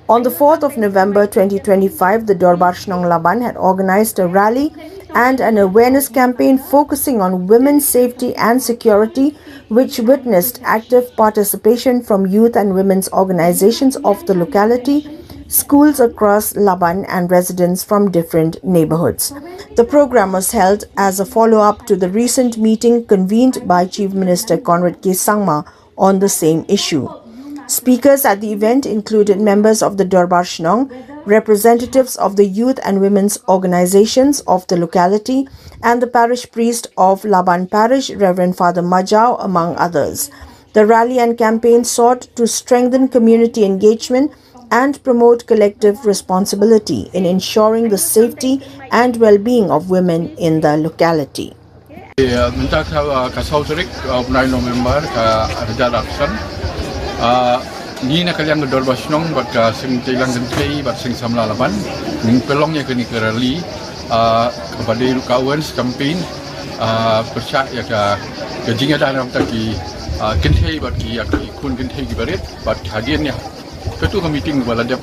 On the 4th of November 2025, the DORBAR Laban had organized a rally and an awareness campaign focusing on women's safety and security, which witnessed active participation from youth and women's organizations of the locality, schools across Laban, and residents from different neighborhoods. The program was held as a follow-up to the recent meeting convened by Chief Minister Conrad K. Sangma on the same issue. Speakers at the event included members of the DORBAR Shnong, representatives of the youth and women's organizations of the locality, and the parish priest of Laban Parish, Reverend Father Majau, among others. The rally and campaign sought to strengthen community engagement and promote collective responsibility in ensuring the safety and well-being of women in the locality. Minta kasau terik 9 November ni nak kalian gedor basnong buat ka sing tilang gentei buat sing samla Laban ning pelongnya ke ni rally kepada kawan campaign percaya ya ke jinga dalam taki gentei buat ki kun gentei ki barit buat hadirnya ketua meeting bala dia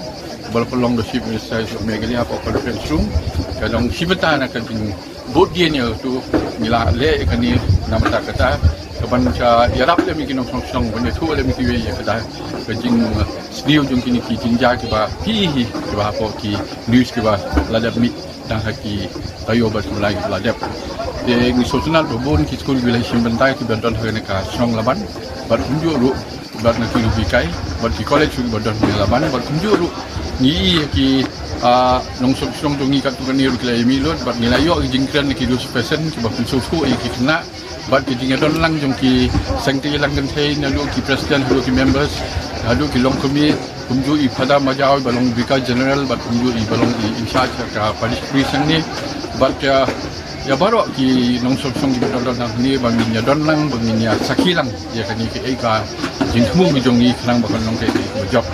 bala pelong leadership minister megali apa conference room kadang sibata nak jing bot dia ni tu mila le kan ni nama tak kata kapan cha yarap le mi kinong song bane thu le mi ki ye kada kajing sniu jung kini ki jinja ki ba hi ba po ki news ki ba ladap mi dang haki tayo ba mulai ladap de ni social bon ki school relation bentai ki benton hene ka song Laban bar kunju ru bar na ki rubi kai bar ki college ru bodon Laban bar kunju ru ni ki nong song jung ni ka tu kan ni ru ki mi lot bar ni layo ki jingkran ki lu fashion ki ba kun su ki kena but kita don lang jom ki sangti lang kan thei na lu ki president lu ki members halu ki long kami kumju I pada majau balong bika general but kumju I balong I in charge ka parish priest ni but ya baru ki nong song ki don lang ni banginya don lang banginya sakhi lang ya kan ki ka jingmu mi jong ni khang bakal long ke job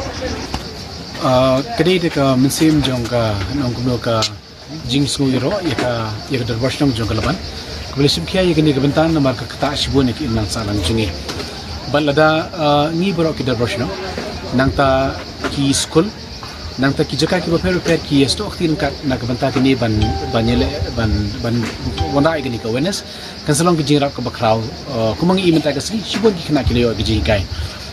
kadai ka mensim jong ka nong kumlo ka jingsu iro ya ka darwashnong jong ka Laban Kebelisip kia yang kini kebentan nomor kekata sibuan yang inang salang jengi. Balada ni borok kita bersama, nang ta ki school, nang ta ki jaka ki prepare ki esto aktin kat nak kebentan kini ban wanda ikini ke awareness. Kan selong ki jingrap ke bakrau, kumang I minta ke sini sibuan ki kena kilo ke jingi kai.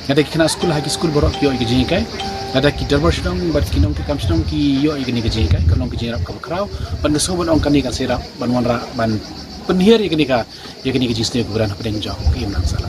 Ada ki kena school hagi school borok ki ke jingi kai. Ada ki darwashnong bat kinong ki kamshnong ki yo ikini ke jingi kai. Kalong ki jingrap ke bakrau, ban desobon ong kani kan serap ban wanra ban penhir yang kini ka jisnya keberan apa yang jauh ke imang salang